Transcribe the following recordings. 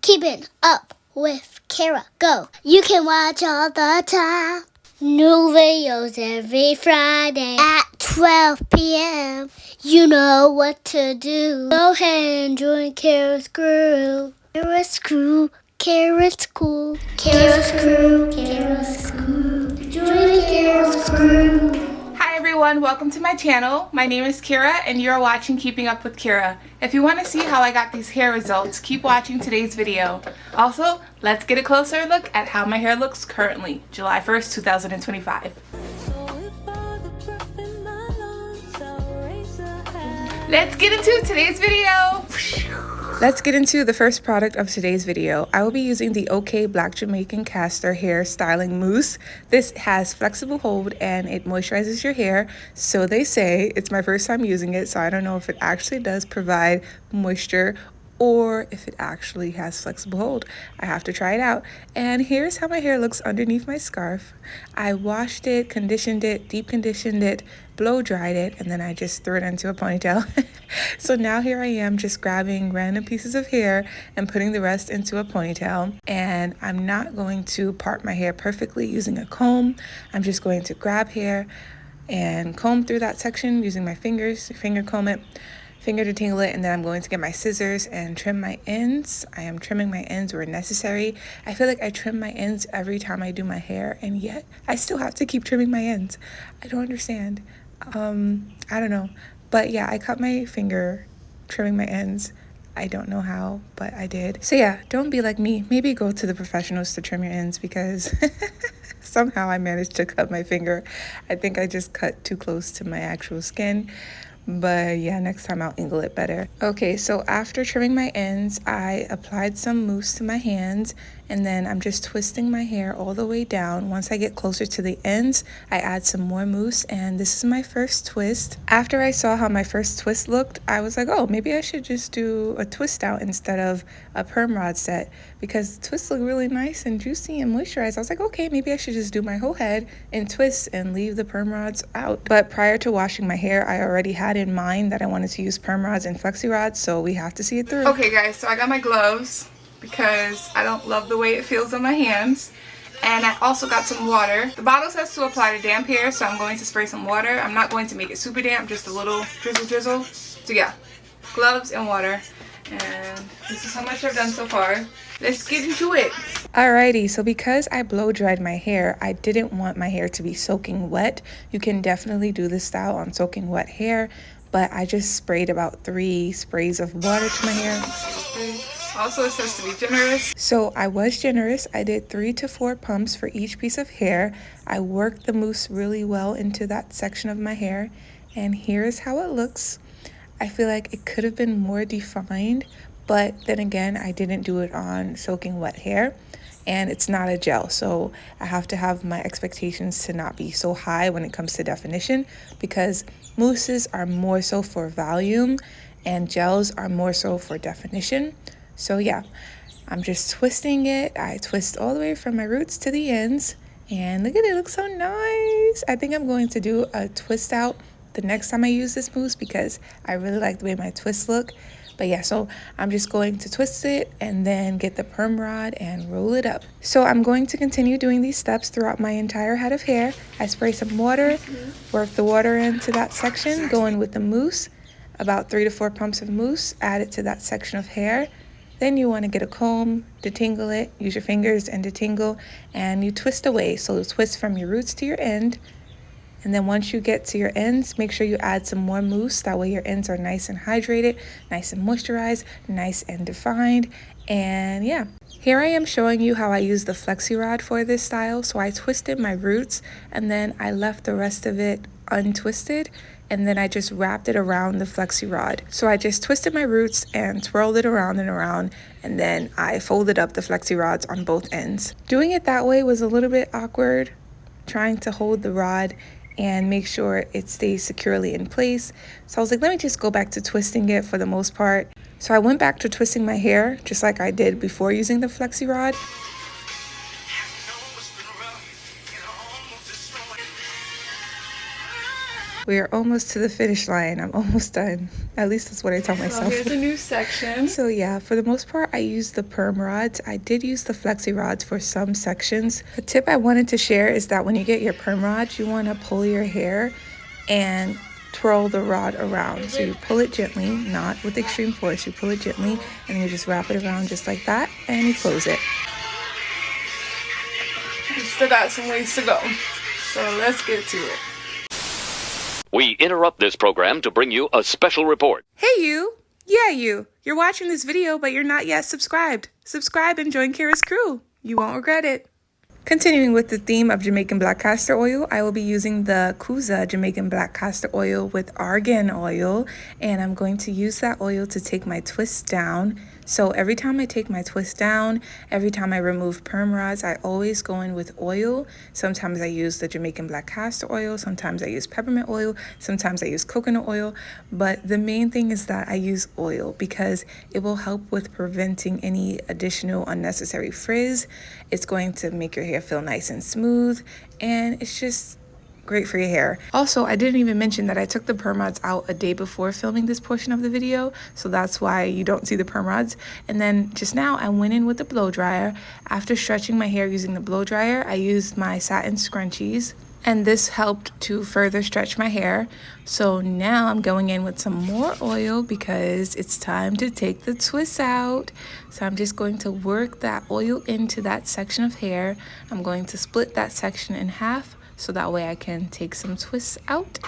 Keeping up with Kara. Go. You can watch all the time. New videos every Friday at 12 p.m. You know what to do. Go ahead and join Kara's crew. Kara's crew. Kara's cool. Kara's crew. Kara's crew. Join Kara's crew. Hi everyone, welcome to my channel. My name is Kara and you're watching Keeping Up with Kara. If you want to see how I got these hair results, keep watching today's video. Also, let's get a closer look at how my hair looks currently, July 1st, 2025. Let's get into today's video. Let's get into the first product of today's video. I will be using the OK Black Jamaican Castor Hair Styling Mousse. This has flexible hold and it moisturizes your hair, so they say. It's my first time using it, so I don't know if it actually does provide moisture or if it actually has flexible hold. I have to try it out. And here's how my hair looks underneath my scarf. I washed it, conditioned it, deep conditioned it, blow dried it, and then I just threw it into a ponytail. So now here I am just grabbing random pieces of hair and putting the rest into a ponytail. And I'm not going to part my hair perfectly using a comb. I'm just going to grab hair and comb through that section using my fingers, finger comb it, finger detangle it, and then I'm going to get my scissors and trim my ends. I am trimming my ends where necessary. I feel like I trim my ends every time I do my hair, and yet I still have to keep trimming my ends. I don't understand. I don't know. But yeah, I cut my finger trimming my ends. I don't know how, but I did. So yeah, don't be like me. Maybe go to the professionals to trim your ends, because somehow I managed to cut my finger. I think I just cut too close to my actual skin. But yeah, next time I'll angle it better. Okay, so after trimming my ends, I applied some mousse to my hands, and then I'm just twisting my hair all the way down. Once I get closer to the ends, I add some more mousse, and this is my first twist. After I saw how my first twist looked, I was like, oh, maybe I should just do a twist out instead of a perm rod set, because the twists look really nice and juicy and moisturized. I was like, okay, maybe I should just do my whole head in twists and leave the perm rods out. But prior to washing my hair, I already had in mind that I wanted to use perm rods and flexi rods, so we have to see it through. Okay guys, so I got my gloves because I don't love the way it feels on my hands. And I also got some water. The bottle says to apply to damp hair, so I'm going to spray some water. I'm not going to make it super damp, just a little drizzle. So yeah, gloves and water. And this is how much I've done so far. Let's get into it. Alrighty, so because I blow dried my hair, I didn't want my hair to be soaking wet. You can definitely do this style on soaking wet hair, but I just sprayed about 3 sprays of water to my hair. Also, it says to be generous. So I was generous. I did 3 to 4 pumps for each piece of hair. I worked the mousse really well into that section of my hair, and here's how it looks. I feel like it could have been more defined, but then again, I didn't do it on soaking wet hair, and it's not a gel, so I have to have my expectations to not be so high when it comes to definition, because mousses are more so for volume and gels are more so for definition. So yeah, I'm just twisting it. I twist all the way from my roots to the ends, and look at it, it looks so nice. I think I'm going to do a twist out the next time I use this mousse, because I really like the way my twists look. But yeah, so I'm just going to twist it and then get the perm rod and roll it up. So I'm going to continue doing these steps throughout my entire head of hair. I spray some water, work the water into that section, go in with the mousse, about 3 to 4 pumps of mousse, add it to that section of hair. Then you want to get a comb, detangle it, use your fingers and detangle, and you twist away. So twist from your roots to your end. And then once you get to your ends, make sure you add some more mousse. That way your ends are nice and hydrated, nice and moisturized, nice and defined. And yeah, here I am showing you how I use the flexi rod for this style. So I twisted my roots and then I left the rest of it untwisted. And then I just wrapped it around the flexi rod. So I just twisted my roots and twirled it around and around. And then I folded up the flexi rods on both ends. Doing it that way was a little bit awkward, trying to hold the rod and make sure it stays securely in place. So I was like, let me just go back to twisting it for the most part. So I went back to twisting my hair just like I did before using the flexi rod. We are almost to the finish line. I'm almost done. At least that's what I tell myself. Here's a new section. So yeah, for the most part, I use the perm rods. I did use the flexi rods for some sections. The tip I wanted to share is that when you get your perm rods, you want to pull your hair and twirl the rod around. So you pull it gently, not with extreme force. You pull it gently and you just wrap it around just like that and you close it. We still got some ways to go. So let's get to it. We interrupt this program to bring you a special report. Hey you! Yeah you! You're watching this video but you're not yet subscribed. Subscribe and join Kira's crew. You won't regret it. Continuing with the theme of Jamaican black castor oil, I will be using the Kuza Jamaican black castor oil with argan oil, and I'm going to use that oil to take my twists down. So every time I take my twist down, every time I remove perm rods, I always go in with oil. Sometimes I use the Jamaican black castor oil, sometimes I use peppermint oil, sometimes I use coconut oil, but the main thing is that I use oil because it will help with preventing any additional unnecessary frizz. It's going to make your hair feel nice and smooth, and it's just great for your hair. Also, I didn't even mention that I took the perm rods out a day before filming this portion of the video, so that's why you don't see the perm rods. And then just now I went in with the blow dryer. After stretching my hair using the blow dryer, I used my satin scrunchies, and this helped to further stretch my hair. So now I'm going in with some more oil because it's time to take the twists out. So I'm just going to work that oil into that section of hair. I'm going to split that section in half so that way I can take some twists out,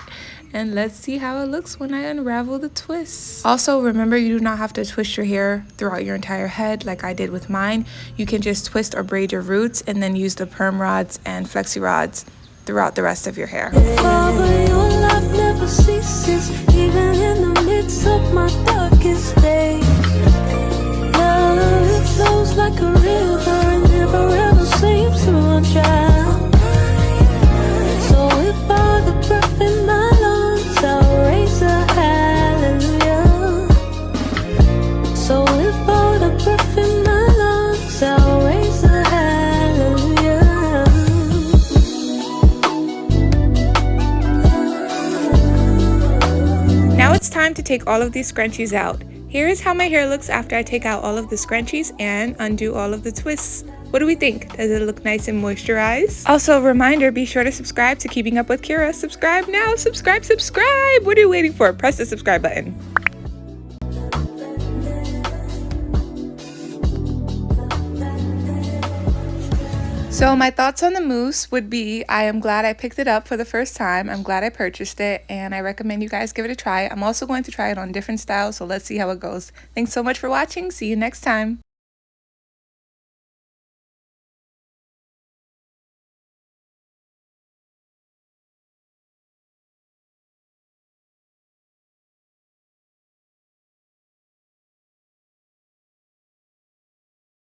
and let's see how it looks when I unravel the twists. Also, remember, you do not have to twist your hair throughout your entire head like I did with mine. You can just twist or braid your roots and then use the perm rods and flexi rods throughout the rest of your hair. Father, your love never ceases, even in the midst of my darkest days. Love flows like a river and never ever seems to run dry. So if all the breath in my lungs, I'll raise a hallelujah. So if all the breath in my lungs, I'll raise a hallelujah. Now it's time to take all of these scrunchies out. Here is how my hair looks after I take out all of the scrunchies and undo all of the twists. What do we think? Does it look nice and moisturized? Also, a reminder, be sure to subscribe to Keeping Up with Kira. Subscribe now, subscribe! What are you waiting for? Press the subscribe button. So my thoughts on the mousse would be, I am glad I picked it up for the first time. I'm glad I purchased it, and I recommend you guys give it a try. I'm also going to try it on different styles, so let's see how it goes. Thanks so much for watching. See you next time.